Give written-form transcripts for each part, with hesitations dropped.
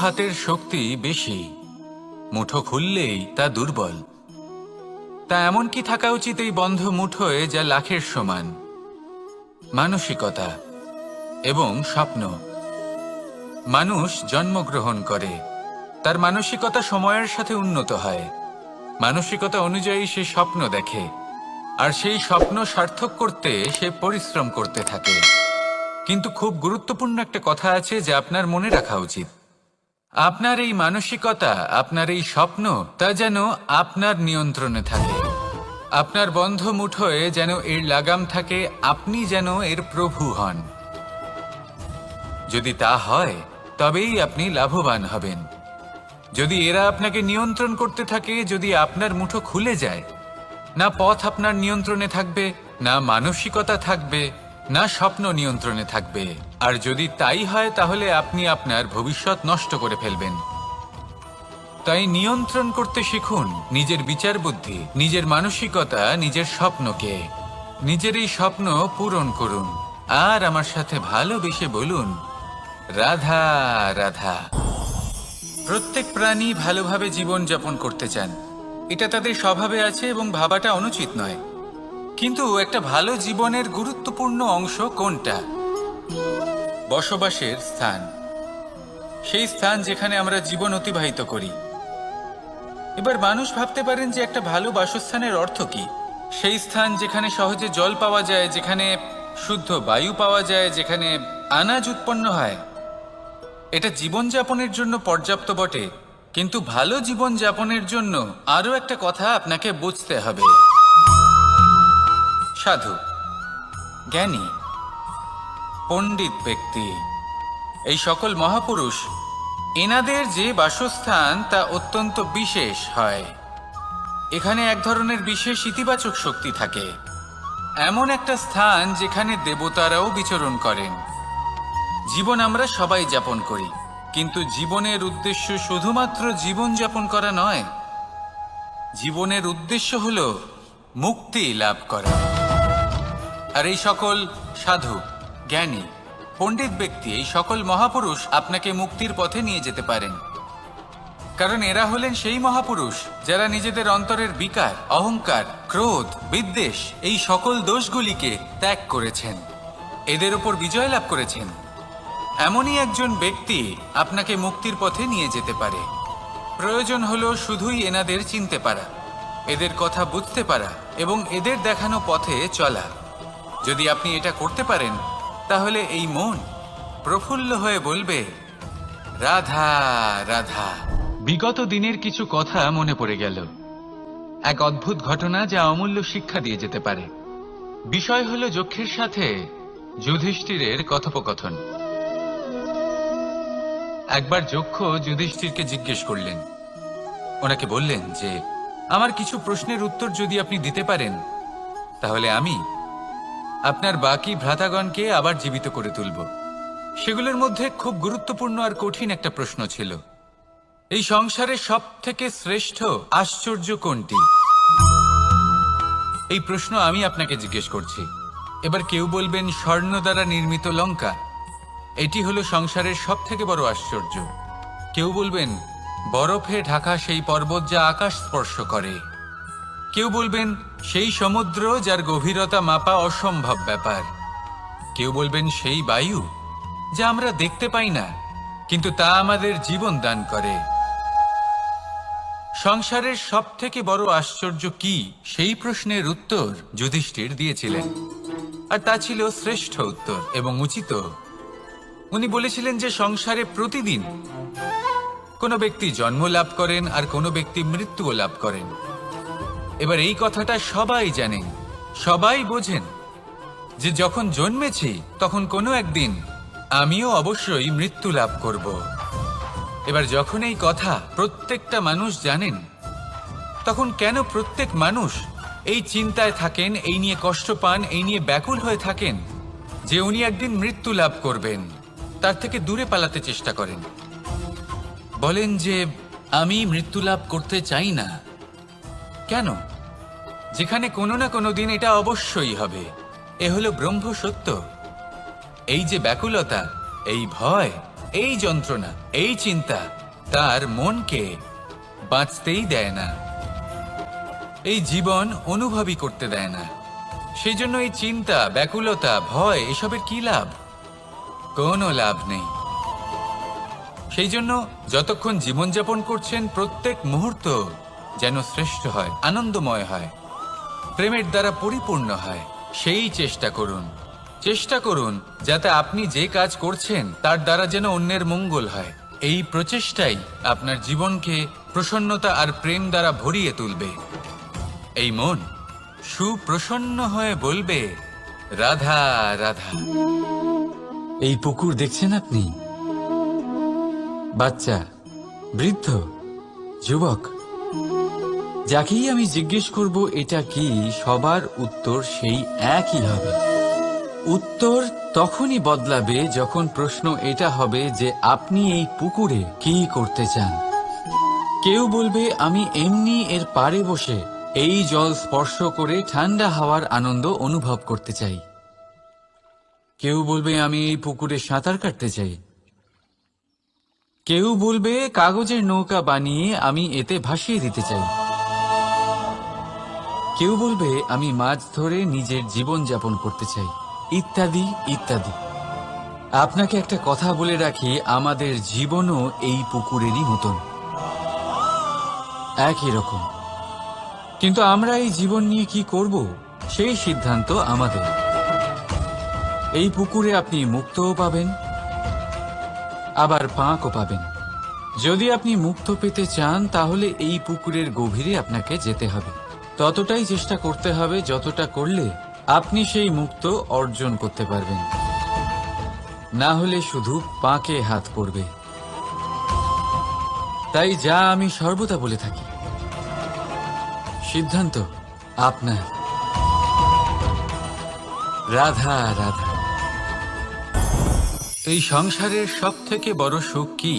হাতের শক্তি বেশি, মুঠো খুললেই তা দুর্বল। তা এমন কি থাকা উচিত এই বন্ধ মুঠোয় যা লাখের সমান? মানসিকতা এবং স্বপ্ন। মানুষ জন্মগ্রহণ করে, তার মানসিকতা সময়ের সাথে উন্নত হয়। মানসিকতা অনুযায়ী সে স্বপ্ন দেখে, আর সেই স্বপ্ন সার্থক করতে সে পরিশ্রম করতে থাকে। কিন্তু খুব গুরুত্বপূর্ণ একটা কথা আছে যা আপনার মনে রাখা উচিত। আপনার এই মানসিকতা, আপনার এই স্বপ্ন, তা যেন আপনার নিয়ন্ত্রণে থাকে। আপনার বন্ধ মুঠোয় যেন এর লাগাম থাকে, আপনি যেন এর প্রভু হন। যদি তা হয় তবেই আপনি লাভবান হবেন। যদি এরা আপনাকে নিয়ন্ত্রণ করতে থাকে, যদি আপনার মুঠো খুলে যায়, না পথ আপনার নিয়ন্ত্রণে থাকবে, না মানসিকতা থাকবে, না স্বপ্ন নিয়ন্ত্রণে থাকবে। আর যদি তাই হয় তাহলে আপনি আপনার ভবিষ্যৎ নষ্ট করে ফেলবেন। তাই নিয়ন্ত্রণ করতে শিখুন নিজের বিচার বুদ্ধি, নিজের মানসিকতা, নিজের স্বপ্নকে। নিজের এই স্বপ্ন পূরণ করুন আর আমার সাথে ভালোবেসে বলুন, রাধা রাধা। প্রত্যেক প্রাণী ভালোভাবে জীবন যাপন করতে চান, এটা তাদের স্বভাবে আছে এবং ভাবাটা অনুচিত নয়। কিন্তু একটা ভালো জীবনের গুরুত্বপূর্ণ অংশ কোনটা? বসবাসের স্থান। সেই স্থান যেখানে আমরা জীবন অতিবাহিত করি। এবার মানুষ ভাবতে পারেন যে একটা ভালো বাসস্থানের অর্থ কি? সেই স্থান যেখানে সহজে জল পাওয়া যায়, যেখানে শুদ্ধ বায়ু পাওয়া যায়, যেখানে আনাজ উৎপন্ন হয়। এটা জীবনযাপনের জন্য পর্যাপ্ত বটে, কিন্তু ভালো জীবনযাপনের জন্য আরও একটা কথা আপনাকে বুঝতে হবে। সাধু, জ্ঞানী, পণ্ডিত ব্যক্তি, এই সকল মহাপুরুষ, এনাদের যে বাসস্থান তা অত্যন্ত বিশেষ হয়। এখানে এক ধরনের বিশেষ ইতিবাচক শক্তি থাকে, এমন একটা স্থান যেখানে দেবতারাও বিচরণ করেন। জীবন আমরা সবাই যাপন করি, কিন্তু জীবনের উদ্দেশ্য শুধুমাত্র জীবন যাপন করা নয়। জীবনের উদ্দেশ্য হল মুক্তি লাভ করা। আর এই সকল সাধু, জ্ঞানী, পণ্ডিত ব্যক্তি, এই সকল মহাপুরুষ আপনাকে মুক্তির পথে নিয়ে যেতে পারেন। কারণ এরা হলেন সেই মহাপুরুষ যারা নিজেদের অন্তরের বিকার, অহংকার, ক্রোধ, বিদ্বেষ, এই সকল দোষগুলিকে ত্যাগ করেছেন, এদের ওপর বিজয় লাভ করেছেন। এমনই একজন ব্যক্তি আপনাকে মুক্তির পথে নিয়ে যেতে পারে। প্রয়োজন হলো শুধুই এনাদের চিনতে পারা, এদের কথা বুঝতে পারা এবং এদের দেখানো পথে চলা। যদি আপনি এটা করতে পারেন তাহলে এই মন প্রফুল্ল হয়ে বলবে, রাধা রাধা। বিগত দিনের কিছু কথা মনে পড়ে গেল। এক অদ্ভুত ঘটনা যা অমূল্য শিক্ষা দিয়ে যেতে পারে। বিষয় হলো যক্ষের সাথে যুধিষ্ঠিরের কথোপকথন। একবার যক্ষ যুধিষ্ঠিরকে জিজ্ঞেস করলেন, ওনাকে বললেন যে আমার কিছু প্রশ্নের উত্তর যদি আপনি দিতে পারেন তাহলে আমি আপনার বাকি ভ্রাতাগণকে আবার জীবিত করে তুলব। সেগুলোর মধ্যে খুব গুরুত্বপূর্ণ আর কঠিন একটা প্রশ্ন ছিল, এই সংসারে সব থেকে শ্রেষ্ঠ আশ্চর্য কোনটি? এই প্রশ্ন আমি আপনাকে জিজ্ঞেস করছি। এবার কেউ বলবেন স্বর্ণ দ্বারা নির্মিত লঙ্কা, এটি হলো সংসারের সব থেকে বড় আশ্চর্য। কেউ বলবেন বরফে ঢাকা সেই পর্বত যা আকাশ স্পর্শ করে। কেউ বলবেন সেই সমুদ্র যার গভীরতা মাপা অসম্ভব ব্যাপার। কেউ বলবেন সেই বায়ু যা আমরা দেখতে পাই না, কিন্তু তা আমাদের জীবন দান করে। সংসারের সব থেকে বড় আশ্চর্য কি, সেই প্রশ্নের উত্তর যুধিষ্ঠির দিয়েছিলেন, আর তা ছিল শ্রেষ্ঠ উত্তর এবং উচিত। উনি বলেছিলেন যে সংসারে প্রতিদিন কোনো ব্যক্তি জন্ম লাভ করেন আর কোনো ব্যক্তি মৃত্যুও লাভ করেন। এবার এই কথাটা সবাই জানেন, সবাই বোঝেন যে যখন জন্মেছি তখন কোনো একদিন আমিও অবশ্যই মৃত্যু লাভ করব। এবার যখন এই কথা প্রত্যেকটা মানুষ জানেন, তখন কেন প্রত্যেক মানুষ এই চিন্তায় থাকেন, এই নিয়ে কষ্ট পান, এই নিয়ে ব্যাকুল হয়ে থাকেন যে উনি একদিন মৃত্যু লাভ করবেন? তার থেকে দূরে পালাতে চেষ্টা করেন, বলেন যে আমি মৃত্যু লাভ করতে চাই না। কেন? যেখানে কোনো না কোনো দিন এটা অবশ্যই হবে। এ হলো ব্রহ্ম সত্য। এই যে ব্যাকুলতা, এই ভয়, এই যন্ত্রণা, এই চিন্তা তার মনকে বাঁচতেই দেয় না, এই জীবন অনুভবই করতে দেয় না। সেই জন্য এই চিন্তা, ব্যাকুলতা, ভয় এসবের কি লাভ? কোনো লাভ নেই। সেই জন্য যতক্ষণ জীবনযাপন করছেন প্রত্যেক মুহূর্ত যেন শ্রেষ্ঠ হয়, আনন্দময় হয়, প্রেমের দ্বারা পরিপূর্ণ হয়, সেই চেষ্টা করুন। চেষ্টা করুন যাতে আপনি যে কাজ করছেন তার দ্বারা যেন অন্যের মঙ্গল হয়। এই প্রচেষ্টাই আপনার জীবনকে প্রসন্নতা আর প্রেম দ্বারা ভরিয়ে তুলবে। এই মন সুপ্রসন্ন হয়ে বলবে, রাধা রাধা। এই পুকুর দেখছেন আপনি? বাচ্চা, বৃদ্ধ, যুবক, যাকেই আমি জিজ্ঞেস করব এটা কি, সবার উত্তর সেই একই হবে। উত্তর তখনই বদলাবে যখন প্রশ্ন এটা হবে যে আপনি এই পুকুরে কি করতে চান। কেউ বলবে আমি এমনি এর পাড়ে বসে এই জল স্পর্শ করে ঠান্ডা হাওয়ার আনন্দ অনুভব করতে চাই। কেউ বলবে আমি এই পুকুরে সাঁতার কাটতে চাই। কেউ বলবে কাগজের নৌকা বানিয়ে আমি এতে ভাসিয়ে দিতে চাই। কেউ বলবে আমি মাছ ধরে নিজের জীবন যাপন করতে চাই, ইত্যাদি ইত্যাদি। আপনাকে একটা কথা বলে রাখি, আমাদের জীবনও এই পুকুরেরই মতন, একই রকম। কিন্তু আমরা এই জীবন নিয়ে কি করব সেই সিদ্ধান্ত আমাদের। এই পুকুরে আপনি মুক্তও পাবেন, আবার পাঁকও পাবেন। যদি আপনি মুক্ত পেতে চান তাহলে এই পুকুরের গভীরে আপনাকে যেতে হবে, ততটাই চেষ্টা করতে হবে যতটা করলে আপনি সেই মুক্ত অর্জন করতে পারবেন। না হলে শুধু পাঁকে হাত পড়বে। তাই যা আমি সর্বদা বলে থাকি, সিদ্ধান্ত আপনার। রাধা রাধা। এই সংসারের সব থেকে বড় সুখ কি?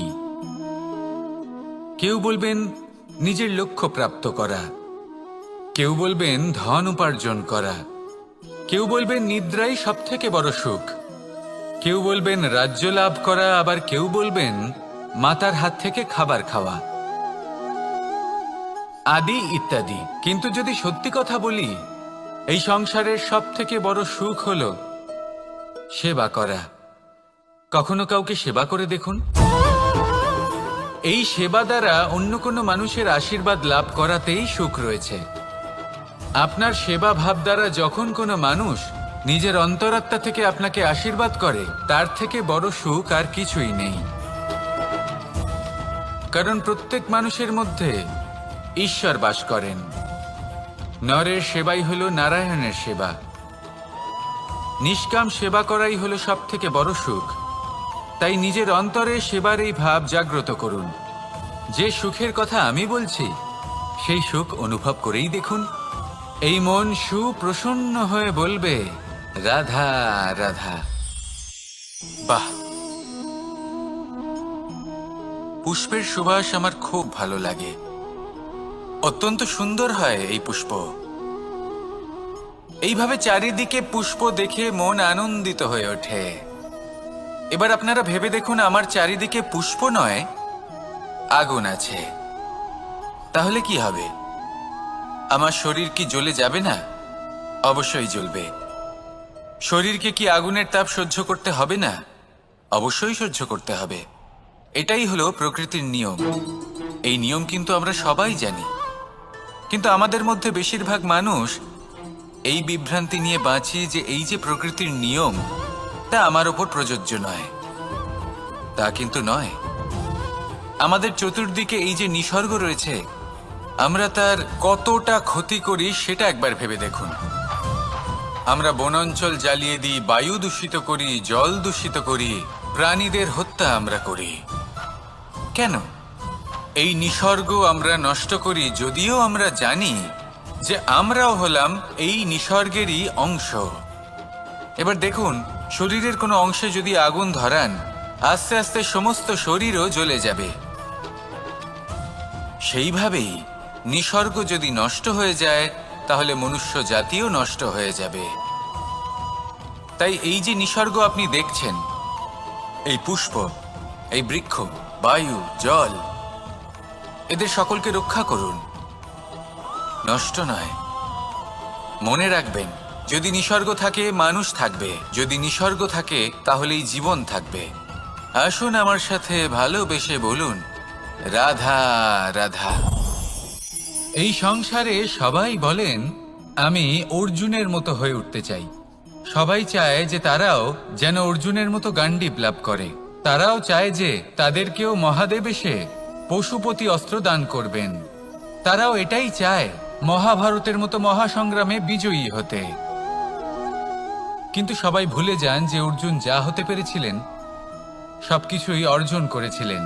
কেউ বলবেন নিজের লক্ষ্য প্রাপ্ত করা, কেউ বলবেন ধন উপার্জন করা, কেউ বলবেন নিদ্রাই সব থেকে বড় সুখ, কেউ বলবেন রাজ্য লাভ করা, আবার কেউ বলবেন মাতার হাত থেকে খাবার খাওয়া, আদি ইত্যাদি। কিন্তু যদি সত্যি কথা বলি, এই সংসারের সব থেকে বড় সুখ হলো সেবা করা। কখনো কাউকে সেবা করে দেখুন। এই সেবা দ্বারা অন্য কোনো মানুষের আশীর্বাদ লাভ করাতেই সুখ রয়েছে। আপনার সেবা ভাব দ্বারা যখন কোনো মানুষ নিজের অন্তরাত্মা থেকে আপনাকে আশীর্বাদ করে, তার থেকে বড় সুখ আর কিছুই নেই। কারণ প্রত্যেক মানুষের মধ্যে ঈশ্বর বাস করেন। নরের সেবাই হলো নারায়ণের সেবা। নিষ্কাম সেবা করাই হলো সব থেকে বড় সুখ। তাই নিজের অন্তরে সেবার এই ভাব জাগ্রত করুন। যে সুখের কথা আমি বলছি সেই সুখ অনুভব করেই দেখুন। এই মন সুপ্রসন্ন হয়ে বলবে, রাধা রাধা। বাহ, পুষ্পের সুবাস আমার খুব ভালো লাগে। অত্যন্ত সুন্দর হয় এই পুষ্প। এইভাবে চারিদিকে পুষ্প দেখে মন আনন্দিত হয়ে ওঠে। এবার আপনারা ভেবে দেখুন, আমার চারিদিকে পুষ্প নয়, আগুন আছে। তাহলে কি হবে? আমার শরীর কি জ্বলে যাবে না? অবশ্যই জ্বলবে। শরীরকে কি আগুনের তাপ সহ্য করতে হবে না? অবশ্যই সহ্য করতে হবে। এটাই হলো প্রকৃতির নিয়ম। এই নিয়ম কিন্তু আমরা সবাই জানি, কিন্তু আমাদের মধ্যে বেশিরভাগ মানুষ এই বিভ্রান্তি নিয়ে বাঁচি যে এই যে প্রকৃতির নিয়ম তা আমার ওপর প্রযোজ্য নয়। তা কিন্তু নয়। আমাদের চতুর্দিকে এই যে নিসর্গ রয়েছে, আমরা তার কতটা ক্ষতি করি সেটা একবার ভেবে দেখুন। আমরা বনাঞ্চল জ্বালিয়ে দিই, বায়ু দূষিত করি, জল দূষিত করি, প্রাণীদের হত্যা আমরা করি। কেন? এই নিসর্গ আমরা নষ্ট করি, যদিও আমরা জানি যে আমরাও হলাম এই নিসর্গেরই অংশ। এবার দেখুন, শরীরের কোনো অংশে যদি আগুন ধরান, আস্তে আস্তে সমস্ত শরীরও জ্বলে যাবে। সেইভাবেই নিসর্গ যদি নষ্ট হয়ে যায়, তাহলে মনুষ্য জাতিও নষ্ট হয়ে যাবে। তাই এই যে নিসর্গ আপনি দেখছেন, এই পুষ্প, এই বৃক্ষ, বায়ু, জল, এদের সকলকে রক্ষা করুন, নষ্ট নয়। মনে রাখবেন, যদি নিসর্গ থাকে মানুষ থাকবে, যদি নিসর্গ থাকে তাহলেই জীবন থাকবে। আসুন আমার সাথে ভালোবেসে বলুন, রাধা রাধা। এই সংসারে সবাই বলেন আমি অর্জুনের মতো হয়ে উঠতে চাই। সবাই চায় যে তারাও যেন অর্জুনের মতো গান্ডীব লাভ করে। তারাও চায় যে তাদেরকেও মহাদেব এসে পশুপতি অস্ত্র দান করবেন। তারাও এটাই চায় মহাভারতের মতো মহাসংগ্রামে বিজয়ী হতে। কিন্তু সবাই ভুলে যান যে অর্জুন যা হতে পেরেছিলেন সবকিছুই অর্জন করেছিলেন।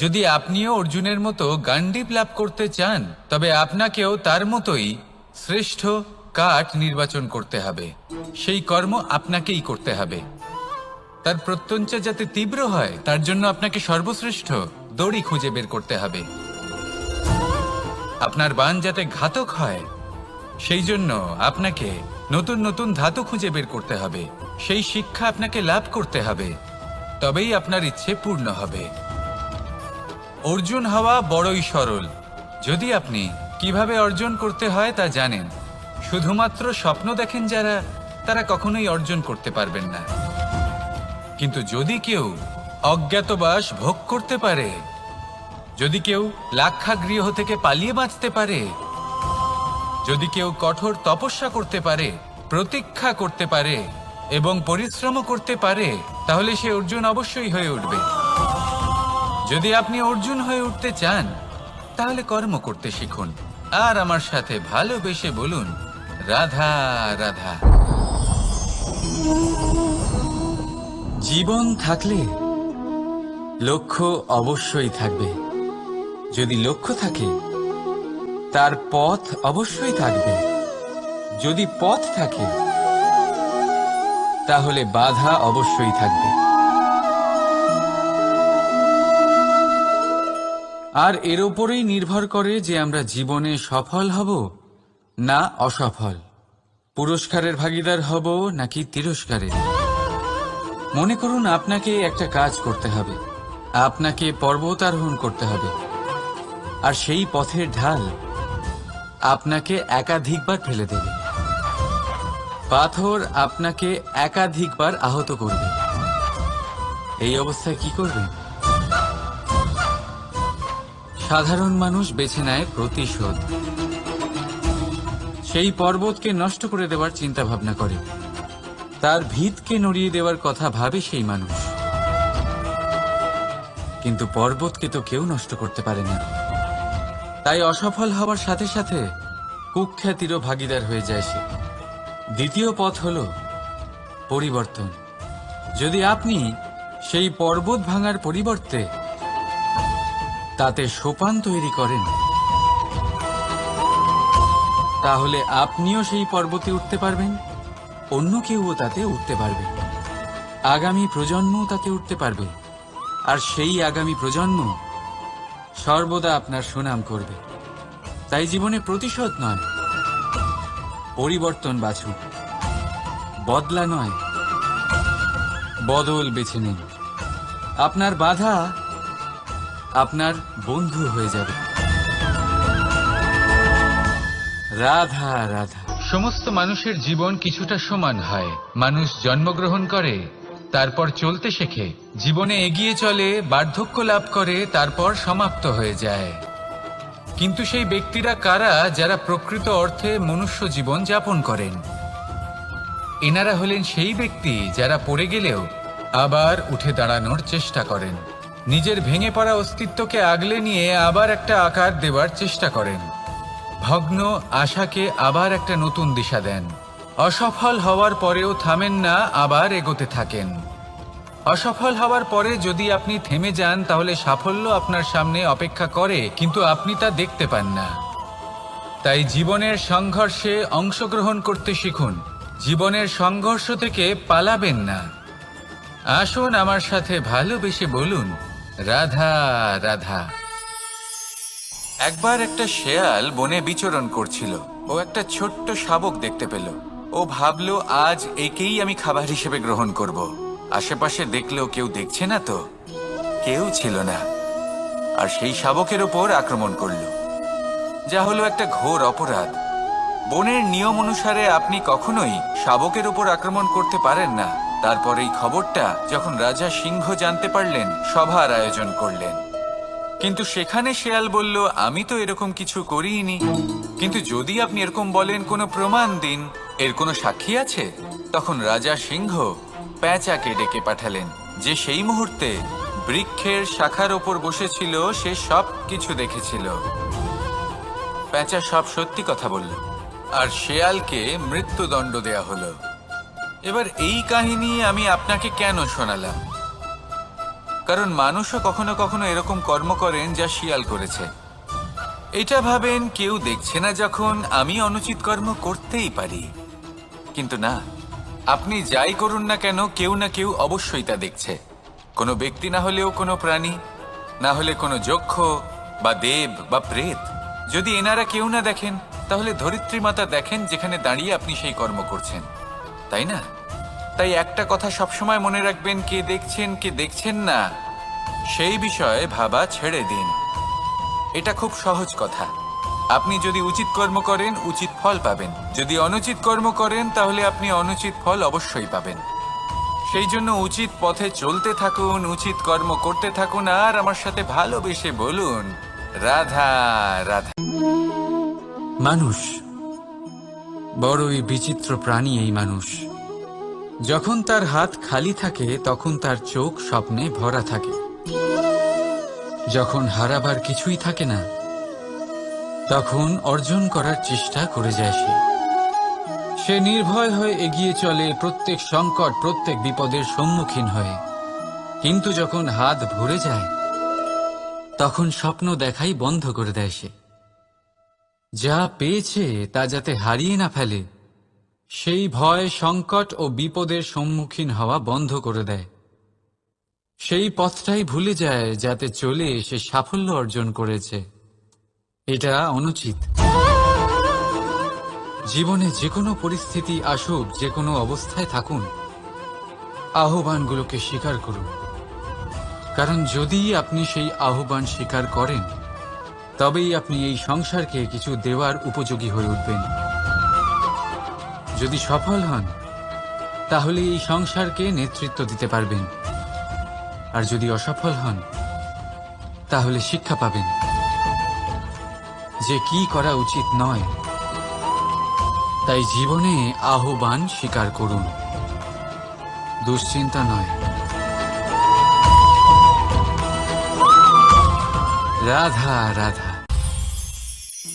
যদি আপনিও অর্জুনের মতো গান্ডীব লাভ করতে চান, তবে আপনাকেও তার মতোই শ্রেষ্ঠ কাঠ নির্বাচন করতে হবে। সেই কর্ম আপনাকেই করতে হবে। তার প্রত্যঞ্চা যাতে তীব্র হয় তার জন্য আপনাকে সর্বশ্রেষ্ঠ দড়ি খুঁজে বের করতে হবে। আপনার বাণ যাতে ঘাতক হয় সেই জন্য আপনাকে নতুন নতুন ধাতু খুঁজে বের করতে হবে। সেই শিক্ষা আপনাকে লাভ করতে হবে, তবেই আপনার ইচ্ছে পূর্ণ হবে। অর্জুন হওয়া বড়ই সরল, যদি আপনি কিভাবে অর্জন করতে হয় তা জানেন। শুধুমাত্র স্বপ্ন দেখেন যারা, তারা কখনোই অর্জন করতে পারবেন না। কিন্তু যদি কেউ অজ্ঞাতবাস ভোগ করতে পারে, যদি কেউ লাক্ষাগৃহ থেকে পালিয়ে বাঁচতে পারে, যদি কেউ কঠোর তপস্যা করতে পারে, প্রতীক্ষা করতে পারে এবং পরিশ্রম করতে পারে, তাহলে সে অর্জুন অবশ্যই হয়ে উঠবে। যদি আপনি অর্জুন হয়ে উঠতে চান তাহলে কর্ম করতে শিখুন আর আমার সাথে ভালোবেসে বলুন, রাধা রাধা। জীবন থাকলে লক্ষ্য অবশ্যই থাকবে। যদি লক্ষ্য থাকে তার পথ অবশ্যই থাকবে। যদি পথ থাকে তাহলে বাধা অবশ্যই থাকবে। আর এর ওপরেই নির্ভর করে যে আমরা জীবনে সফল হব না অসফল, পুরস্কারের ভাগীদার হব নাকি তিরস্কারের। মনে করুন আপনাকে একটা কাজ করতে হবে, আপনাকে পর্বতারোহণ করতে হবে, আর সেই পথের ঢাল আপনাকে একাধিকবার ফেলে দেবে। পাথর আপনাকে একাধিকবার আহত করবে। এই অবস্থায় কি করবেন? সাধারণ মানুষ বেছে নেয় প্রতিশোধ। সেই পর্বতকে নষ্ট করে দেওয়ার চিন্তা ভাবনা করে, তার ভিতকে নড়িয়ে দেওয়ার কথা ভাবে সেই মানুষ। কিন্তু পর্বতকে তো কেউ নষ্ট করতে পারে না। তাই অসফল হওয়ার সাথে সাথে কুখ্যাতিরও ভাগীদার হয়ে যায় সে। দ্বিতীয় পথ হল পরিবর্তন। যদি আপনি সেই পর্বত ভাঙার পরিবর্তে তাতে সোপান তৈরি করেন, তাহলে আপনিও সেই পর্বতে উঠতে পারবেন, অন্য কেউও তাতে উঠতে পারবে, আগামী প্রজন্মও তাতে উঠতে পারবে, আর সেই আগামী প্রজন্ম সর্বদা আপনার সুনাম করবে। তাই জীবনে প্রতিশোধ নয়, পরিবর্তন বাছুন। বদলা নয়, বদল বেছে নিন। আপনার বাধা আপনার বন্ধু হয়ে যাবে। রাধা রাধা। সমস্ত মানুষের জীবন কিছুটা সমান হয়। মানুষ জন্মগ্রহণ করে, তারপর চলতে শেখে, জীবনে এগিয়ে চলে, বার্ধক্য লাভ করে, তারপর সমাপ্ত হয়ে যায়। কিন্তু সেই ব্যক্তিরা কারা যারা প্রকৃত অর্থে মনুষ্য জীবন যাপন করেন? এনারা হলেন সেই ব্যক্তি যারা পড়ে গেলেও আবার উঠে দাঁড়ানোর চেষ্টা করেন, নিজের ভেঙে পড়া অস্তিত্বকে আগলে নিয়ে আবার একটা আকার দেওয়ার চেষ্টা করেন, ভগ্ন আশাকে আবার একটা নতুন দিশা দেন। অসফল হওয়ার পরেও থামেন না, আবার এগোতে থাকেন। অসফল হওয়ার পরে যদি আপনি থেমে যান তাহলে সাফল্য আপনার সামনে অপেক্ষা করে, কিন্তু আপনি তা দেখতে পান না। তাই জীবনের সংঘর্ষে অংশগ্রহণ করতে শিখুন। জীবনের সংঘর্ষ থেকে পালাবেন না। আসুন আমার সাথে ভালোবেসে বলুন, রাধা রাধা। একবার একটা শেয়াল বনে বিচরণ করছিল। ও একটা ছোট্ট শাবক দেখতে পেল। ও ভাবল, আজ একেই আমি খাবার হিসেবে গ্রহণ করব। আশেপাশে দেখলেও কেউ দেখছে না তো, কেউ ছিল না, আর সেই শাবকের ওপর আক্রমণ করল, যা হলো একটা ঘোর অপরাধ। বনের নিয়ম অনুসারে আপনি কখনোই শাবকের উপর আক্রমণ করতে পারেন না। তারপর এই খবরটা যখন রাজা সিংহ জানতে পারলেন, সভার আয়োজন করলেন। কিন্তু সেখানে শেয়াল বলল, আমি তো এরকম কিছু করিনি। কিন্তু যদি আপনি এরকম বলেন, কোনো প্রমাণ দিন, এর কোনো সাক্ষী আছে? তখন রাজা সিংহ পেঁচাকে ডেকে পাঠালেন, যে সেই মুহূর্তে বৃক্ষের শাখার ওপর বসেছিল, সে সব কিছু দেখেছিল। পেঁচা সব সত্যি কথা বলল, আর শেয়ালকে মৃত্যুদণ্ড দেয়া হলো। এবার এই কাহিনী আমি আপনাকে কেন শোনালাম? কারণ মানুষও কখনো কখনো এরকম কর্ম করেন যা শিয়াল করেছে। এটা ভাবেন কেউ দেখছে না, যখন আমি অনুচিত কর্ম করতেই পারি। কিন্তু না, আপনি যাই করুন না কেন, কেউ না কেউ অবশ্যই তা দেখছে। কোনো ব্যক্তি না হলেও কোনো প্রাণী, না হলে কোনো যক্ষ বা দেব বা প্রেত। যদি এনারা কেউ না দেখেন, তাহলে ধরিত্রী মাতা দেখেন, যেখানে দাঁড়িয়ে আপনি সেই কর্ম করছেন, তাই না? তাই একটা কথা সবসময় মনে রাখবেন, কে দেখছেন কে দেখছেন না সেই বিষয়ে ভাবা ছেড়ে দিন। এটা খুব সহজ কথা। আপনি যদি উচিত কর্ম করেন, উচিত ফল পাবেন। যদি অনুচিত কর্ম করেন, তাহলে আপনি অনুচিত ফল অবশ্যই পাবেন। সেই জন্য উচিত পথে চলতে থাকুন, উচিত কর্ম করতে থাকুন, আর আমার সাথে ভালোবেসে বলুন, রাধা রাধা। মানুষ বড়ই বিচিত্র প্রাণী। এই মানুষ যখন তার হাত খালি থাকে, তখন তার চোখ স্বপ্নে ভরা থাকে। যখন হারাবার কিছুই থাকে না, তখন অর্জন করার চেষ্টা করে যায় সে নির্ভয় হয়ে এগিয়ে চলে, প্রত্যেক সংকট, প্রত্যেক বিপদের সম্মুখীন হয়ে। কিন্তু যখন হাত ভরে যায়, তখন স্বপ্ন দেখাই বন্ধ করে দেয় সে। যা পেয়েছে তা যাতে হারিয়ে না ফেলে, সেই ভয়, সংকট ও বিপদের সম্মুখীন হওয়া বন্ধ করে দেয়। সেই পথটাই ভুলে যায়, যাতে চলে সে সাফল্য অর্জন করেছে। এটা অনুচিত। জীবনে যে কোনো পরিস্থিতি আসুক, যে কোনো অবস্থায় থাকুন, আহ্বানগুলোকে স্বীকার করুন। কারণ যদি আপনি সেই আহ্বান স্বীকার করেন, তবেই আপনি এই সংসারকে কিছু দেওয়ার উপযোগী হয়ে উঠবেন। যদি সফল হন, তাহলে এই সংসারকে নেতৃত্ব দিতে পারবেন। আর যদি অসফল হন, তাহলে শিক্ষা পাবেন যে কি করা উচিত নয়। তাই জীবনে আহ্বান স্বীকার করুন, দুশ্চিন্তা নয়। রাধা রাধা।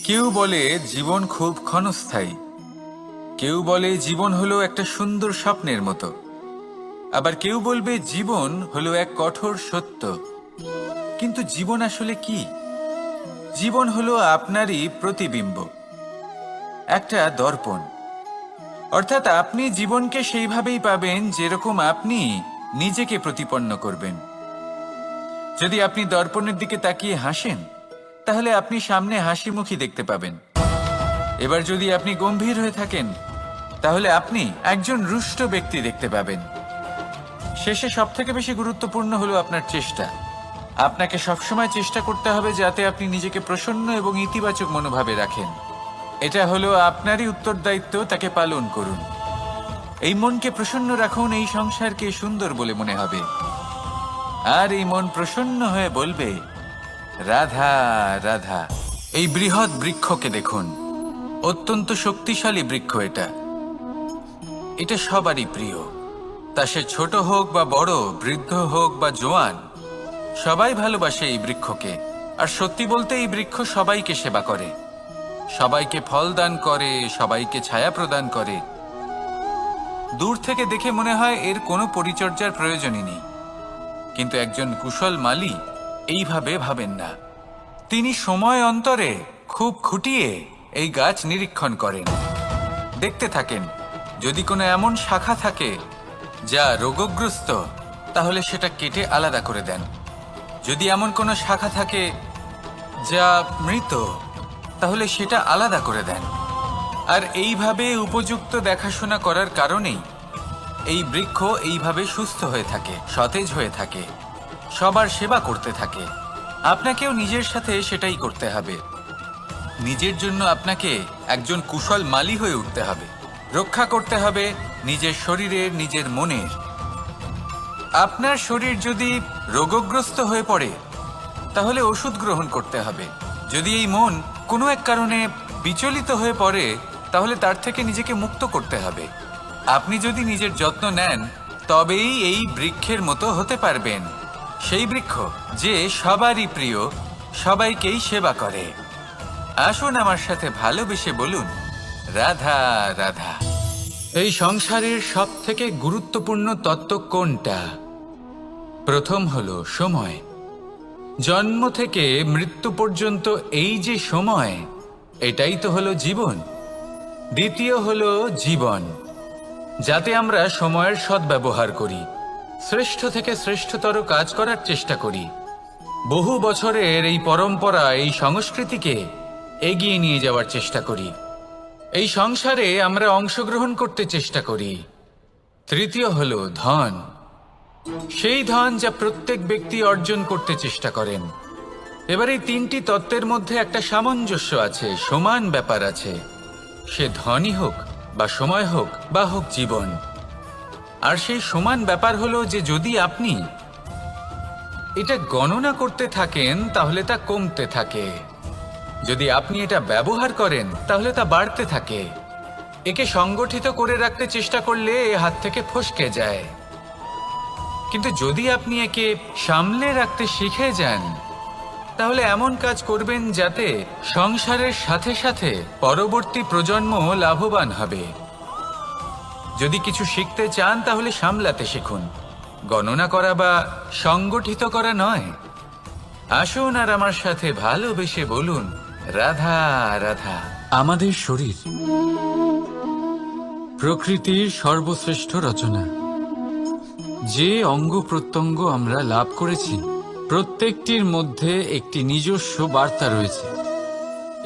কেউ বলে জীবন খুব ক্ষণস্থায়ী, কেউ বলে জীবন হলো একটা সুন্দর স্বপ্নের মতো, আবার কেউ বলবে জীবন হলো এক কঠোর সত্য। কিন্তু জীবন আসলে কি? জীবন হলো আপনারই প্রতিবিম্ব, একটা দর্পণ। অর্থাৎ আপনি জীবনকে সেইভাবেই পাবেন যেরকম আপনি নিজেকে প্রতিপন্ন করবেন। যদি আপনি দর্পণের দিকে তাকিয়ে হাসেন, তাহলে আপনি সামনে হাসি মুখী দেখতে পাবেন। এবার যদি আপনি গম্ভীর হয়ে থাকেন, তাহলে আপনি একজন রুষ্ট ব্যক্তি দেখতে পাবেন। শেষে সবথেকে বেশি গুরুত্বপূর্ণ হলো আপনার চেষ্টা। আপনাকে সবসময় চেষ্টা করতে হবে যাতে আপনি নিজেকে প্রসন্ন এবং ইতিবাচক মনোভাবে রাখেন। এটা হলো আপনারই উত্তরদায়িত্ব, তাকে পালন করুন। এই মনকে প্রসন্ন রাখুন, এই সংসারকে সুন্দর বলে মনে হবে। আর এই মন প্রসন্ন হয়ে বলবে, রাধা রাধা। এই বৃহৎ বৃক্ষকে দেখুন, অত্যন্ত শক্তিশালী বৃক্ষ। এটা সবারই প্রিয়। তা সে ছোট হোক বা বড়, বৃদ্ধ হোক বা জোয়ান, সবাই ভালোবাসে এই বৃক্ষকে। আর সত্যি বলতে এই বৃক্ষ সবাইকে সেবা করে, সবাইকে ফল দান করে, সবাইকে ছায়া প্রদান করে। দূর থেকে দেখে মনে হয় এর কোনো পরিচর্যার প্রয়োজনই নেই। কিন্তু একজন কুশল মালী এইভাবে ভাবেন না। তিনি সময় অন্তরে খুব খুঁটিয়ে এই গাছ নিরীক্ষণ করেন, দেখতে থাকেন। যদি কোনো এমন শাখা থাকে যা রোগগ্রস্ত, তাহলে সেটা কেটে আলাদা করে দেন। যদি এমন কোনো শাখা থাকে যা মৃত, তাহলে সেটা আলাদা করে দেন। আর এইভাবে উপযুক্ত দেখাশোনা করার কারণেই এই বৃক্ষ এইভাবে সুস্থ হয়ে থাকে, সতেজ হয়ে থাকে, সবার সেবা করতে থাকে। আপনাকেও নিজের সাথে সেটাই করতে হবে। নিজের জন্য আপনাকে একজন কুশল মালী হয়ে উঠতে হবে। রক্ষা করতে হবে নিজের শরীরের, নিজের মনের। আপনার শরীর যদি রোগগ্রস্ত হয়ে পড়ে তাহলে ওষুধ গ্রহণ করতে হবে। যদি এই মন কোনো এক কারণে বিচলিত হয়ে পড়ে তাহলে তার থেকে নিজেকে মুক্ত করতে হবে। আপনি যদি নিজের যত্ন নেন তবেই এই বৃক্ষের মতো হতে পারবেন, সেই বৃক্ষ যে সবারই প্রিয়, সবাইকেই সেবা করে। আসুন আমার সাথে ভালোবেসে বলুন, রাধা রাধা। এই সংসারের সব থেকে গুরুত্বপূর্ণ তত্ত্ব কোনটা? প্রথম হলো সময়। জন্ম থেকে মৃত্যু পর্যন্ত এই যে সময়, এটাই তো হলো জীবন। দ্বিতীয় হলো জীবন, যাতে আমরা সময়ের সদ্ব্যবহার করি, শ্রেষ্ঠ থেকে শ্রেষ্ঠতর কাজ করার চেষ্টা করি। বহু বছরের এই পরম্পরা, এই সংস্কৃতিকে এগিয়ে নিয়ে যাওয়ার চেষ্টা করি। এই সংসারে আমরা অংশগ্রহণ করতে চেষ্টা করি। তৃতীয় হলো ধন, সেই ধন যা প্রত্যেক ব্যক্তি অর্জন করতে চেষ্টা করেন। এবার এই তিনটি তত্ত্বের মধ্যে একটা সামঞ্জস্য আছে, সমান ব্যাপার আছে। সে ধনই হোক বা সময় হোক বা হোক জীবন। আর সেই সমান ব্যাপার হলো যে যদি আপনি এটা গণনা করতে থাকেন তাহলে তা কমতে থাকে, যদি আপনি এটা ব্যবহার করেন তাহলে তা বাড়তে থাকে। একে সংগঠিত করে রাখতে চেষ্টা করলে এ হাত থেকে ফসকে যায়, কিন্তু যদি আপনি একে সামলে রাখতে শিখে যান তাহলে এমন কাজ করবেন যাতে সংসারের সাথে সাথে পরবর্তী প্রজন্ম লাভবান হবে। যদি কিছু শিখতে চান তাহলে সামলাতে শিখুন, গণনা করা বা সংগঠিত করা নয়। আসুন আর আমার সাথে ভালোবেসে বলুন, রাধা রাধা। আমাদের শরীর প্রকৃতির সর্বশ্রেষ্ঠ রচনা। যে অঙ্গ প্রত্যঙ্গ আমরা লাভ করেছি প্রত্যেকটির মধ্যে একটি নিজস্ব বার্তা রয়েছে।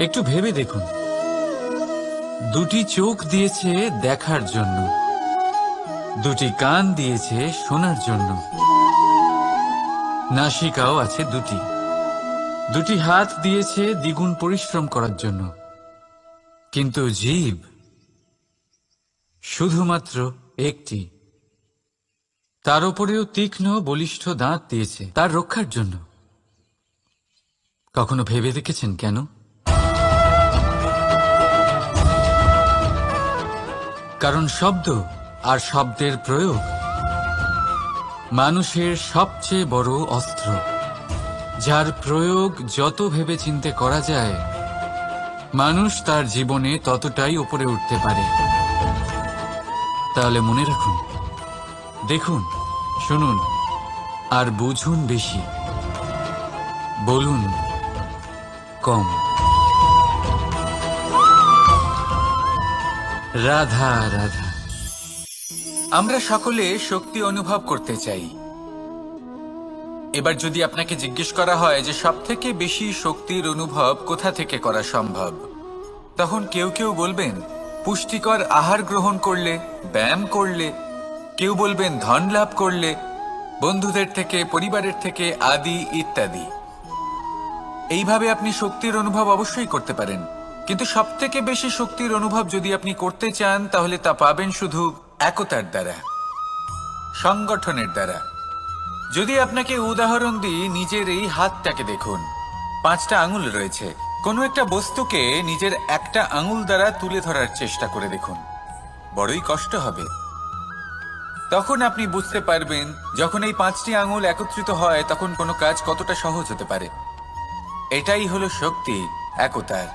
একটু ভেবে দেখুন, দুটি চোখ দিয়েছে দেখার জন্য, দুটি কান দিয়েছে শোনার জন্য, নাসিকাও আছে দুটি, দুটি হাত দিয়েছে দ্বিগুণ পরিশ্রম করার জন্য। কিন্তু জীব শুধুমাত্র একটি, তার উপরেও তীক্ষ্ণ বলিষ্ঠ দাঁত দিয়েছে তার রক্ষার জন্য। কখনো ভেবে দেখেছেন কেন? কারণ শব্দ আর শব্দের প্রয়োগ মানুষের সবচেয়ে বড় অস্ত্র, যার প্রয়োগ যত ভেবেচিন্তে করা যায় মানুষ তার জীবনে ততটাই উপরে উঠতে পারে। তাহলে মনে রাখুন, দেখুন, শুনুন আর বুঝুন বেশি, বলুন কম। রাধা রাধা। আমরা সকলে শক্তি অনুভব করতে চাই। এবার যদি আপনাকে জিজ্ঞেস করা হয় যে সবথেকে বেশি শক্তির অনুভব কোথা থেকে করা সম্ভব, তখন কেউ কেউ বলবেন পুষ্টিকর আহার গ্রহণ করলে, ব্যায়াম করলে, কেউ বলবেন ধন লাভ করলে, বন্ধুদের থেকে, পরিবারের থেকে, আদি ইত্যাদি। এইভাবে আপনি শক্তির অনুভব অবশ্যই করতে পারেন, কিন্তু সবথেকে বেশি শক্তির অনুভব যদি আপনি করতে চান তাহলে তা পাবেন শুধু একতার দ্বারা, সংগঠনের দ্বারা। যদি আপনাকে উদাহরণ দিই, নিজের এই হাতটাকে দেখুন, 5টা আঙুল রয়েছে। কোনো একটা বস্তুকে নিজের একটা আঙুল দ্বারা তুলে ধরার চেষ্টা করে দেখুন, বড়ই কষ্ট হবে। তখন আপনি বুঝতে পারবেন যখন এই 5টি আঙুল একত্রিত হয় তখন কোনো কাজ কতটা সহজ হতে পারে। এটাই হলো শক্তি, একতার।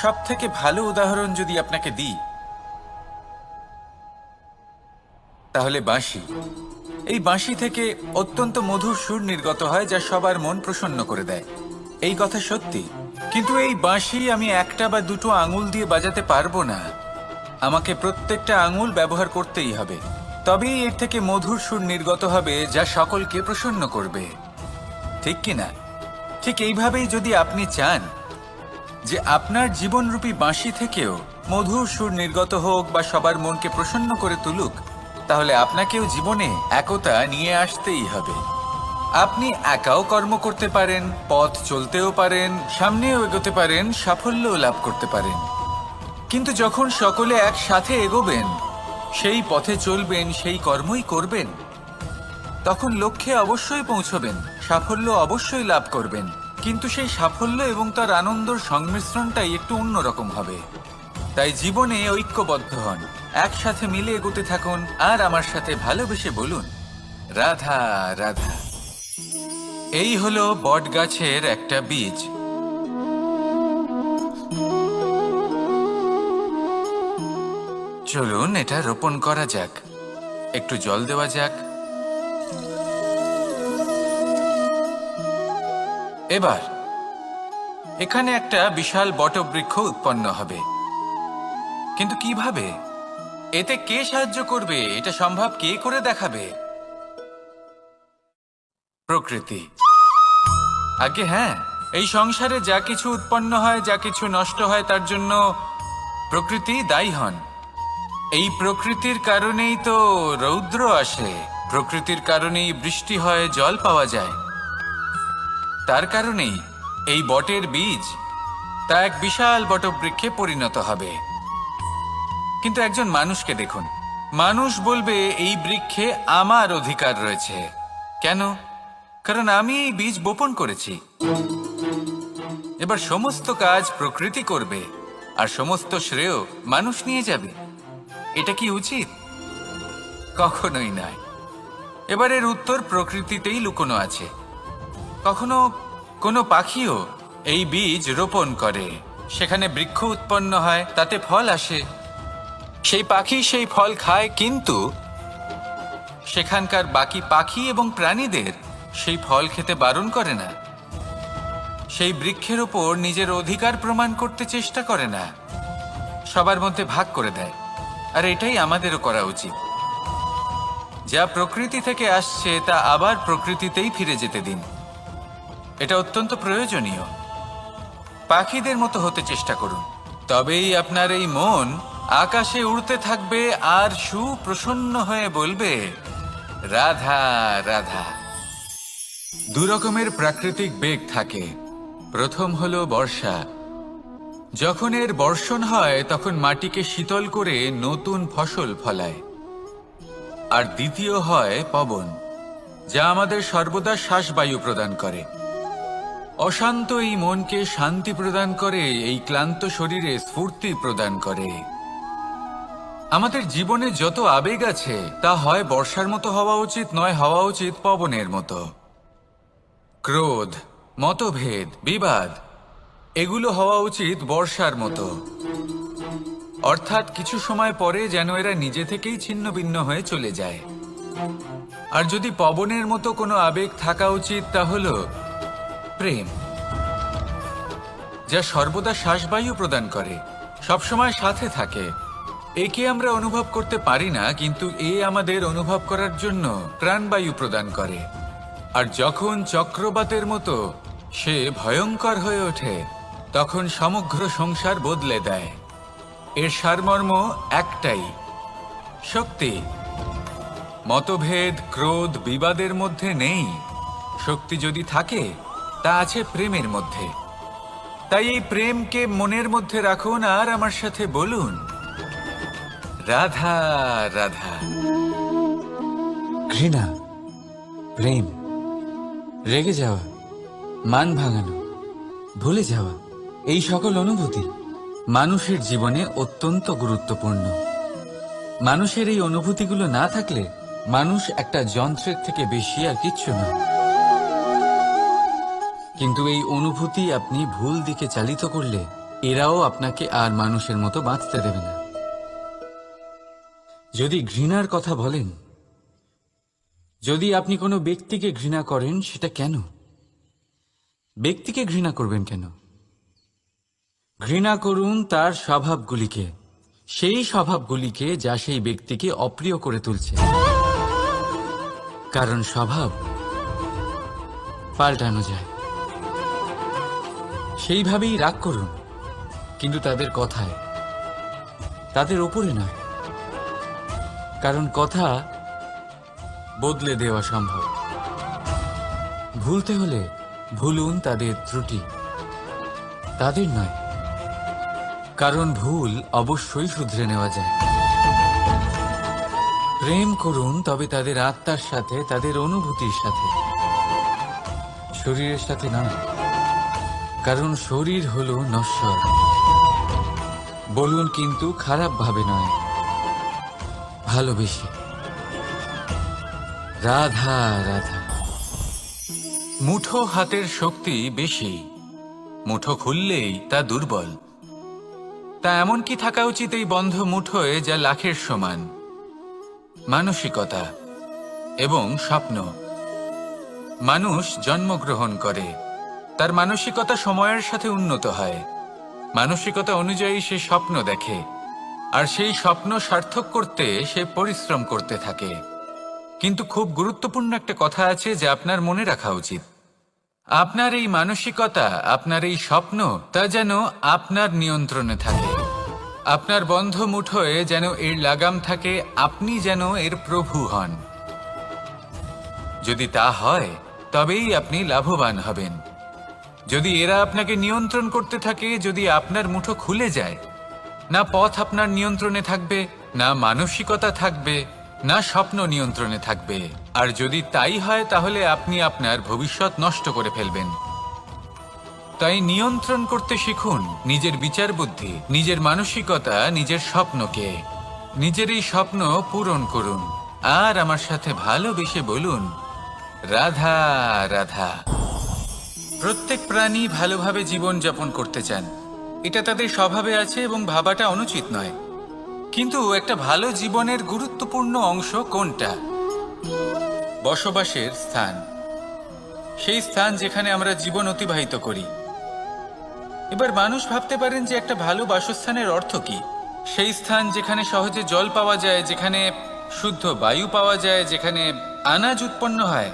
সব থেকে ভালো উদাহরণ যদি আপনাকে দিই তাহলে বাঁশি। এই বাঁশি থেকে অত্যন্ত মধুর সুর নির্গত হয় যা সবার মন প্রসন্ন করে দেয়। এই কথা সত্যি, কিন্তু এই বাঁশি আমি একটা বা দুটো আঙুল দিয়ে বাজাতে পারবো না। আমাকে প্রত্যেকটা আঙুল ব্যবহার করতেই হবে, তবেই এর থেকে মধুর সুর নির্গত হবে যা সকলকে প্রসন্ন করবে, ঠিক কিনা? ঠিক এইভাবেই যদি আপনি চান যে আপনার জীবনরূপী বাঁশি থেকেও মধুর সুর নির্গত হোক বা সবার মনকে প্রসন্ন করে তুলুক, তাহলে আপনাকেও জীবনে একতা নিয়ে আসতেই হবে। আপনি একাও কর্ম করতে পারেন, পথ চলতেও পারেন, সামনেও এগোতে পারেন, সাফল্যও লাভ করতে পারেন। কিন্তু যখন সকলে একসাথে এগোবেন, সেই পথে চলবেন, সেই কর্মই করবেন, তখন লক্ষ্যে অবশ্যই পৌঁছবেন, সাফল্য অবশ্যই লাভ করবেন। কিন্তু সেই সাফল্য এবং তার আনন্দর সংমিশ্রণটাই একটু অন্যরকম হবে। তাই জীবনে ঐক্যবদ্ধ হন, একসাথে মিলে এগোতে থাকুন, আর আমার সাথে ভালোবেসে বলুন, রাধা রাধা। এই হলো বটগাছের একটা বীজ। চলুন এটা রোপণ করা যাক, একটু জল দেওয়া যাক। এবার এখানে একটা বিশাল বটবৃক্ষ উৎপন্ন হবে। কিন্তু কিভাবে? এতে কে সাহায্য করবে? এটা সম্ভব কে করে দেখাবে? প্রকৃতি। আগে হ্যাঁ, এই সংসারে যা কিছু উৎপন্ন হয়, যা কিছু নষ্ট হয়, তার জন্য প্রকৃতি দায়ী হন। এই প্রকৃতির কারণেই তো রৌদ্র আসে, প্রকৃতির কারণেই বৃষ্টি হয়, জল পাওয়া যায়। তার কারণেই এই বটের বীজ তা এক বিশাল বটবৃক্ষে পরিণত হবে। কিন্তু একজন মানুষকে দেখুন, মানুষ বলবে এই বৃক্ষে আমার অধিকার রয়েছে। কেন? কারণ আমি এই বীজ বপন করেছি। এবার সমস্ত কাজ প্রকৃতি করবে, আর সমস্ত শ্রেয় মানুষ নিয়ে যাবে। এটা কি উচিত? কখনোই নয়। এবার এর উত্তর প্রকৃতিতেই লুকোনো আছে। কখনো কোনো পাখিও এই বীজ রোপণ করে, সেখানে বৃক্ষ উৎপন্ন হয়, তাতে ফল আসে, সেই পাখি সেই ফল খায়, কিন্তু সেখানকার বাকি পাখি এবং প্রাণীদের সেই ফল খেতে বারণ করে না। সেই বৃক্ষের ওপর নিজের অধিকার প্রমাণ করতে চেষ্টা করে না, সবার মধ্যে ভাগ করে দেয়। আর এটাই আমাদেরও করা উচিত। যা প্রকৃতি থেকে আসছে তা আবার প্রকৃতিতেই ফিরে যেতে দিন। এটা অত্যন্ত প্রয়োজনীয়। পাখিদের মতো হতে চেষ্টা করুন, তবেই আপনার এই মন আকাশে উড়তে থাকবে আর সুপ্রসন্ন হয়ে বলবে, রাধা রাধা। দু রকমের প্রাকৃতিক বেগ থাকে। প্রথম হলো বর্ষা। যখন এর বর্ষণ হয় তখন মাটিকে শীতল করে নতুন ফসল ফলায়। আর দ্বিতীয় হয় পবন, যা আমাদের সর্বদা শ্বাসবায়ু প্রদান করে। অশান্ত এই মনকে শান্তি প্রদান করে, এই ক্লান্ত শরীরে স্ফূর্তি প্রদান করে। আমাদের জীবনে যত আবেগ আছে তা হয় বর্ষার মতো হওয়া উচিত, নয় হওয়া উচিত পবনের মতো। ক্রোধ, মতভেদ, বিবাদ, এগুলো হওয়া উচিত বর্ষার মতো। অর্থাৎ কিছু সময় পরে যেন এরা নিজে থেকেই ছিন্ন ভিন্ন হয়ে চলে যায়। আর যদি পবনের মতো কোনো আবেগ থাকা উচিত, তা হলো প্রেম, যা সর্বদা শ্বাসবায়ু প্রদান করে, সবসময় সাথে থাকে। একে আমরা অনুভব করতে পারি না, কিন্তু এ আমাদের অনুভব করার জন্য প্রাণবায়ু প্রদান করে। আর যখন চক্রবাতের মতো সে ভয়ঙ্কর হয়ে ওঠে, তখন সমগ্র সংসার বদলে দেয়। এর সারমর্ম একটাই, শক্তি। মতভেদ, ক্রোধ, বিবাদের মধ্যে নেই। শক্তি যদি থাকে তা আছে প্রেমের মধ্যে। তাই এই প্রেমকে মনের মধ্যে রাখুন আর আমার সাথে বলুন, রাধা রাধা। ঘৃণা, প্রেম, রেগে যাওয়া, মান ভাঙানো, ভুলে যাওয়া, এই সকল অনুভূতি মানুষের জীবনে অত্যন্ত গুরুত্বপূর্ণ। মানুষের এই অনুভূতিগুলো না থাকলে মানুষ একটা যন্ত্রের থেকে বেশি আর কিচ্ছু না। কিন্তু এই অনুভূতি আপনি ভুল দিকে চালিত করলে এরাও আপনাকে আর মানুষের মতো বাঁচতে দেবে না। যদি ঘৃণার কথা বলেন, যদি আপনি কোনো ব্যক্তিকে ঘৃণা করেন, সেটা কেন? ব্যক্তিকে ঘৃণা করবেন কেন? ঘৃণা করুন তার স্বভাবগুলিকে, সেই স্বভাবগুলিকে যা সেই ব্যক্তিকে অপ্রিয় করে তুলছে। কারণ স্বভাব পাল্টানো যায়। সেইভাবেই রাগ করুন, কিন্তু তাদের কথায়, তাদের ওপরে নয়। কারণ কথা বদলে দেওয়া সম্ভব। ভুলতে হলে ভুলুন তাদের ত্রুটি, তাদের নয়, কারণ ভুল অবশ্যই শুধরে নেওয়া যায়। প্রেম করুন তবে তাদের আত্মার সাথে, তাদের অনুভূতির সাথে, শরীরের সাথে নয়, কারণ শরীর হলো নশ্বর। বলুন কিন্তু খারাপ ভাবে নয়, ভালোবেসে। রাধা রাধা। মুঠো হাতের শক্তি বেশি, মুঠো খুললেই তা দুর্বল। তা এমন কি থাকা উচিত এই বন্ধ মুঠোয় যা লাখের সমান? মানসিকতা এবং স্বপ্ন। মানুষ জন্মগ্রহণ করে, তার মানসিকতা সময়ের সাথে উন্নত হয়। মানসিকতা অনুযায়ী সে স্বপ্ন দেখে, আর সেই স্বপ্ন সার্থক করতে সে পরিশ্রম করতে থাকে। কিন্তু খুব গুরুত্বপূর্ণ একটা কথা আছে যা আপনার মনে রাখা উচিত। আপনার এই মানসিকতা, আপনার এই স্বপ্ন, তা যেন আপনার নিয়ন্ত্রণে থাকে। আপনার বন্ধ মুঠোয় যেন এর লাগাম থাকে, আপনি যেন এর প্রভু হন। যদি তা হয় তবেই আপনি লাভবান হবেন। যদি এরা আপনাকে নিয়ন্ত্রণ করতে থাকে, যদি আপনার মুঠো খুলে যায়, না পথ আপনার নিয়ন্ত্রণে থাকবে, না মানসিকতা থাকবে, না স্বপ্ন নিয়ন্ত্রণে থাকবে। আর যদি তাই হয় তাহলে আপনি আপনার ভবিষ্যৎ নষ্ট করে ফেলবেন। তাই নিয়ন্ত্রণ করতে শিখুন নিজের বিচার বুদ্ধি, নিজের মানসিকতা, নিজের স্বপ্নকে। নিজের এই স্বপ্ন পূরণ করুন আর আমার সাথে ভালোবেসে বলুন, রাধা রাধা। প্রত্যেক প্রাণী ভালোভাবে জীবন যাপন করতে চান, এটা তাদের স্বভাবে আছে এবং ভাবাটা অনুচিত নয়। কিন্তু একটা ভালো জীবনের গুরুত্বপূর্ণ অংশ কোনটা? বসবাসের স্থান, সেই স্থান যেখানে আমরা জীবন অতিবাহিত করি। এবার মানুষ ভাবতে পারেন যে একটা ভালো বাসস্থানের অর্থ কি? সেই স্থান যেখানে সহজে জল পাওয়া যায়, যেখানে শুদ্ধ বায়ু পাওয়া যায়, যেখানে আনাজ উৎপন্ন হয়।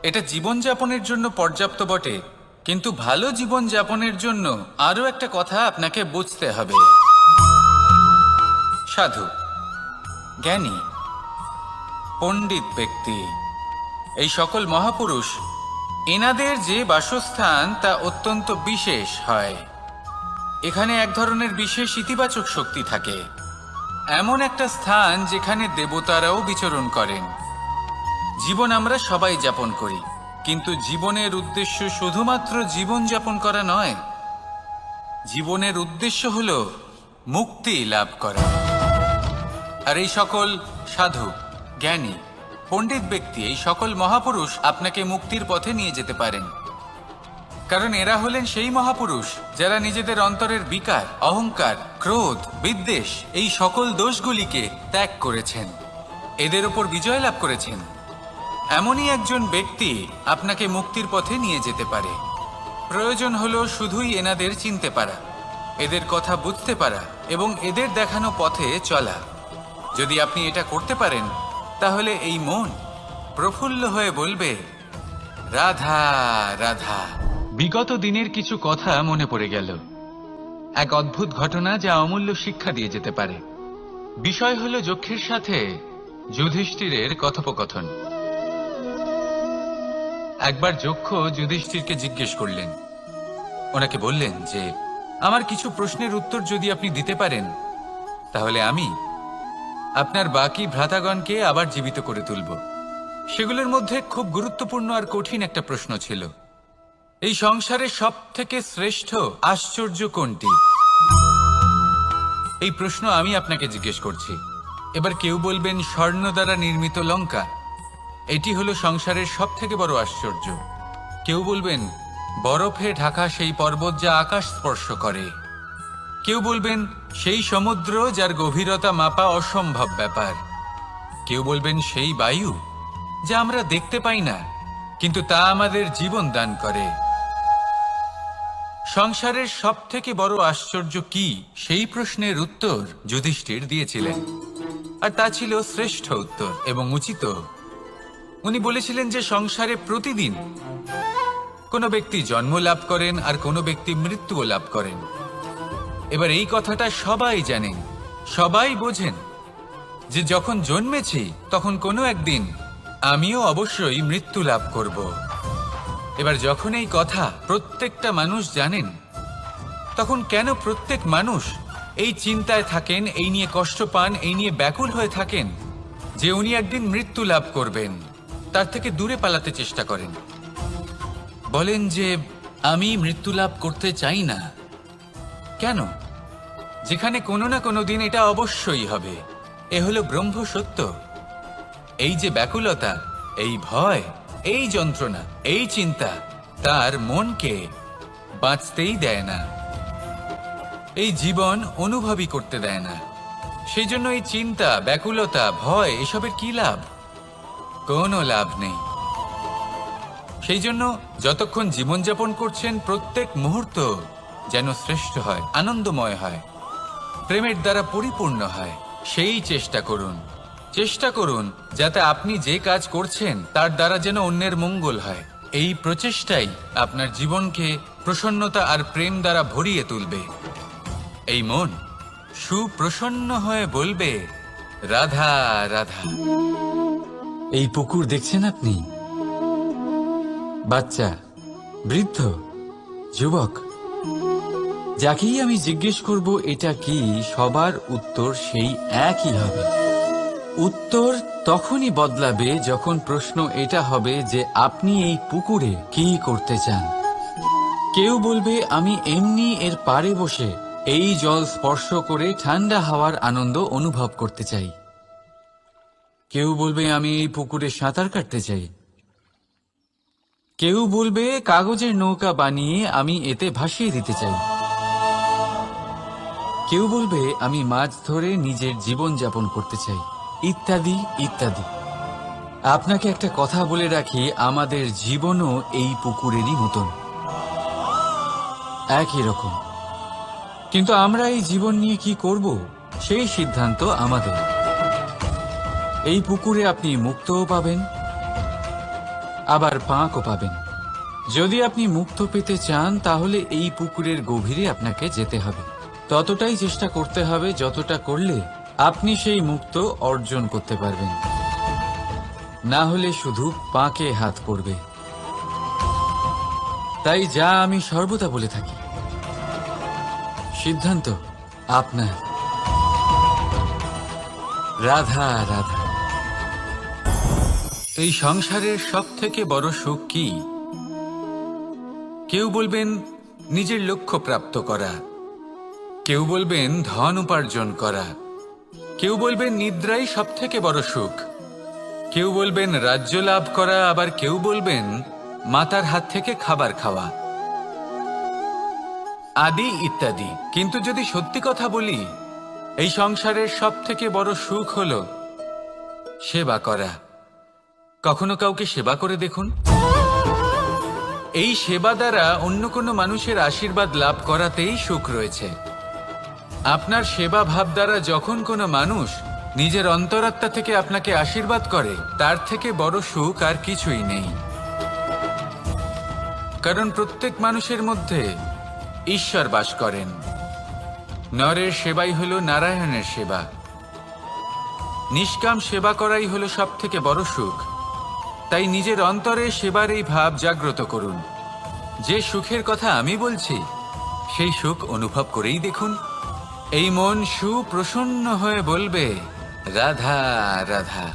এটা জীবনযাপনের জন্য পর্যাপ্ত বটে, কিন্তু ভালো জীবন যাপনের জন্য আরও একটা কথা আপনাকে বুঝতে হবে। সাধু, জ্ঞানী, পণ্ডিত ব্যক্তি, এই সকল মহাপুরুষ, এনাদের যে বাসস্থান তা অত্যন্ত বিশেষ হয়। এখানে এক ধরনের বিশেষ ইতিবাচক শক্তি থাকে, এমন একটা স্থান যেখানে দেবতারাও বিচরণ করেন। জীবন আমরা সবাই যাপন করি, কিন্তু জীবনের উদ্দেশ্য শুধুমাত্র জীবন যাপন করা নয়। জীবনের উদ্দেশ্য হল মুক্তি লাভ করা। আর এই সকল সাধু, জ্ঞানী, পণ্ডিত ব্যক্তি, এই সকল মহাপুরুষ আপনাকে মুক্তির পথে নিয়ে যেতে পারেন। কারণ এরা হলেন সেই মহাপুরুষ যারা নিজেদের অন্তরের বিকার, অহংকার, ক্রোধ, বিদ্বেষ, এই সকল দোষগুলিকে ত্যাগ করেছেন, এদের উপর বিজয় লাভ করেছেন। এমনই একজন ব্যক্তি আপনাকে মুক্তির পথে নিয়ে যেতে পারে। প্রয়োজন হলো শুধুই এনাদের চিনতে পারা, এদের কথা বুঝতে পারা এবং এদের দেখানো পথে চলা। যদি আপনি এটা করতে পারেন তাহলে এই মন প্রফুল্ল হয়ে বলবে, রাধা রাধা। বিগত দিনের কিছু কথা মনে পড়ে গেল, এক অদ্ভুত ঘটনা যা অমূল্য শিক্ষা দিয়ে যেতে পারে। বিষয় হলো যক্ষের সাথে যুধিষ্ঠিরের কথোপকথন। একবার যক্ষ যুধিষ্ঠিরকে জিজ্ঞেস করলেন, ওনাকে বললেন যে আমার কিছু প্রশ্নের উত্তর যদি আপনি দিতে পারেন তাহলে আমি আপনার বাকি ভ্রাতাগণকে আবার জীবিত করে তুলব। সেগুলোর মধ্যে খুব গুরুত্বপূর্ণ আর কঠিন একটা প্রশ্ন ছিল, এই সংসারে সব থেকে শ্রেষ্ঠ আশ্চর্য কোনটি? এই প্রশ্ন আমি আপনাকে জিজ্ঞেস করছি। এবার কেউ বলবেন স্বর্ণ দ্বারা নির্মিত লঙ্কা, এটি হলো সংসারের সব থেকে বড় আশ্চর্য। কেউ বলবেন বরফে ঢাকা সেই পর্বত যা আকাশ স্পর্শ করে। কেউ বলবেন সেই সমুদ্র যার গভীরতা মাপা অসম্ভব ব্যাপার। কেউ বলবেন সেই বায়ু যা আমরা দেখতে পাই না, কিন্তু তা আমাদের জীবন দান করে। সংসারের সব থেকে বড় আশ্চর্য কি, সেই প্রশ্নের উত্তর যুধিষ্ঠির দিয়েছিলেন, আর তা ছিল শ্রেষ্ঠ উত্তর এবং উচিত। উনি বলেছিলেন যে সংসারে প্রতিদিন কোনো ব্যক্তি জন্ম লাভ করেন আর কোনো ব্যক্তি মৃত্যুও লাভ করেন। এবার এই কথাটা সবাই জানেন, সবাই বোঝেন, যে যখন জন্মেছি তখন কোনো একদিন আমিও অবশ্যই মৃত্যু লাভ করব। এবার যখন এই কথা প্রত্যেকটা মানুষ জানেন, তখন কেন প্রত্যেক মানুষ এই চিন্তায় থাকেন, এই নিয়ে কষ্ট পান, এই নিয়ে ব্যাকুল হয়ে থাকেন যে উনি একদিন মৃত্যু লাভ করবেন, তার থেকে দূরে পালাতে চেষ্টা করেন। বলেন যে আমি মৃত্যু লাভ করতে চাই না। কেন? যেখানে কোনো না কোনো দিন এটা অবশ্যই হবে। এ হলো ব্রহ্ম সত্য। এই যে ব্যাকুলতা, এই ভয়, এই যন্ত্রণা, এই চিন্তা তার মনকে বাঁচতেই দেয় না, এই জীবন অনুভবই করতে দেয় না। সেই জন্য এই চিন্তা, ব্যাকুলতা, ভয় এসবের কি লাভ? কোনো লাভ নেই। সেই জন্য যতক্ষণ জীবনযাপন করছেন প্রত্যেক মুহূর্ত যেন শ্রেষ্ঠ হয়, আনন্দময় হয়, প্রেমের দ্বারা পরিপূর্ণ হয়, সেই চেষ্টা করুন। চেষ্টা করুন যাতে আপনি যে কাজ করছেন তার দ্বারা যেন অন্যের মঙ্গল হয়। এই প্রচেষ্টাই আপনার জীবনকে প্রসন্নতা আর প্রেম দ্বারা ভরিয়ে তুলবে। এই মন সুপ্রসন্ন হয়ে বলবে, রাধা রাধা। এই পুকুর দেখছেন আপনি? বাচ্চা, বৃদ্ধ, যুবক, যাকেই আমি জিজ্ঞেস করব এটা কি, সবার উত্তর সেই একই হবে। উত্তর তখনই বদলাবে যখন প্রশ্ন এটা হবে যে আপনি এই পুকুরে কি করতে চান। কেউ বলবে আমি এমনি এর পাড়ে বসে এই জল স্পর্শ করে ঠান্ডা হাওয়ার আনন্দ অনুভব করতে চাই। কেউ বলবে আমি এই পুকুরে সাঁতার কাটতে চাই। কেউ বলবে কাগজের নৌকা বানিয়ে আমি এতে ভাসিয়ে দিতে চাই। কেউ বলবে আমি মাছ ধরে নিজের জীবন যাপন করতে চাই, ইত্যাদি ইত্যাদি। আপনাকে একটা কথা বলে রাখি, আমাদের জীবনও এই পুকুরেরই মতন, একই রকম। কিন্তু আমরা এই জীবন নিয়ে কি করব সেই সিদ্ধান্ত আমাদের। এই পুকুরে আপনি মুক্তও পাবেন, আবার পাঁকও পাবেন। যদি আপনি মুক্ত পেতে চান তাহলে এই পুকুরের গভীরে আপনাকে যেতে হবে। ততটাই চেষ্টা করতে হবে যতটা করলে আপনি সেই মুক্ত অর্জন করতে পারবেন। না হলে শুধু পাঁকে হাত পড়বে। তাই যা আমি সর্বদা বলে থাকি, সিদ্ধান্ত আপনার। রাধা রাধা। এই সংসারের সব থেকে বড় সুখ কি? কেউ বলবেন নিজের লক্ষ্য প্রাপ্ত করা, কেউ বলবেন ধন উপার্জন করা, কেউ বলবেন নিদ্রাই সব থেকে বড় সুখ, কেউ বলবেন রাজ্য লাভ করা, আবার কেউ বলবেন মাতার হাত থেকে খাবার খাওয়া, আদি ইত্যাদি। কিন্তু যদি সত্যি কথা বলি, এই সংসারের সব থেকে বড় সুখ হলো সেবা করা। কখনো কাউকে সেবা করে দেখুন। এই সেবা দ্বারা অন্য কোনো মানুষের আশীর্বাদ লাভ করাতেই সুখ রয়েছে। আপনার সেবা ভাব দ্বারা যখন কোনো মানুষ নিজের অন্তরাত্মা থেকে আপনাকে আশীর্বাদ করে, তার থেকে বড় সুখ আর কিছুই নেই। কারণ প্রত্যেক মানুষের মধ্যে ঈশ্বর বাস করেন। নরের সেবাই হলো নারায়ণের সেবা। নিষ্কাম সেবা করাই হলো সব থেকে বড় সুখ। তাই নিজের অন্তরে সেবার এই ভাব জাগ্রত করুন। যে সুখের কথা আমি বলছি সেই সুখ অনুভব করেই দেখুন। এই মন সুপ্রসন্ন হয়ে বলবে, রাধা রাধা।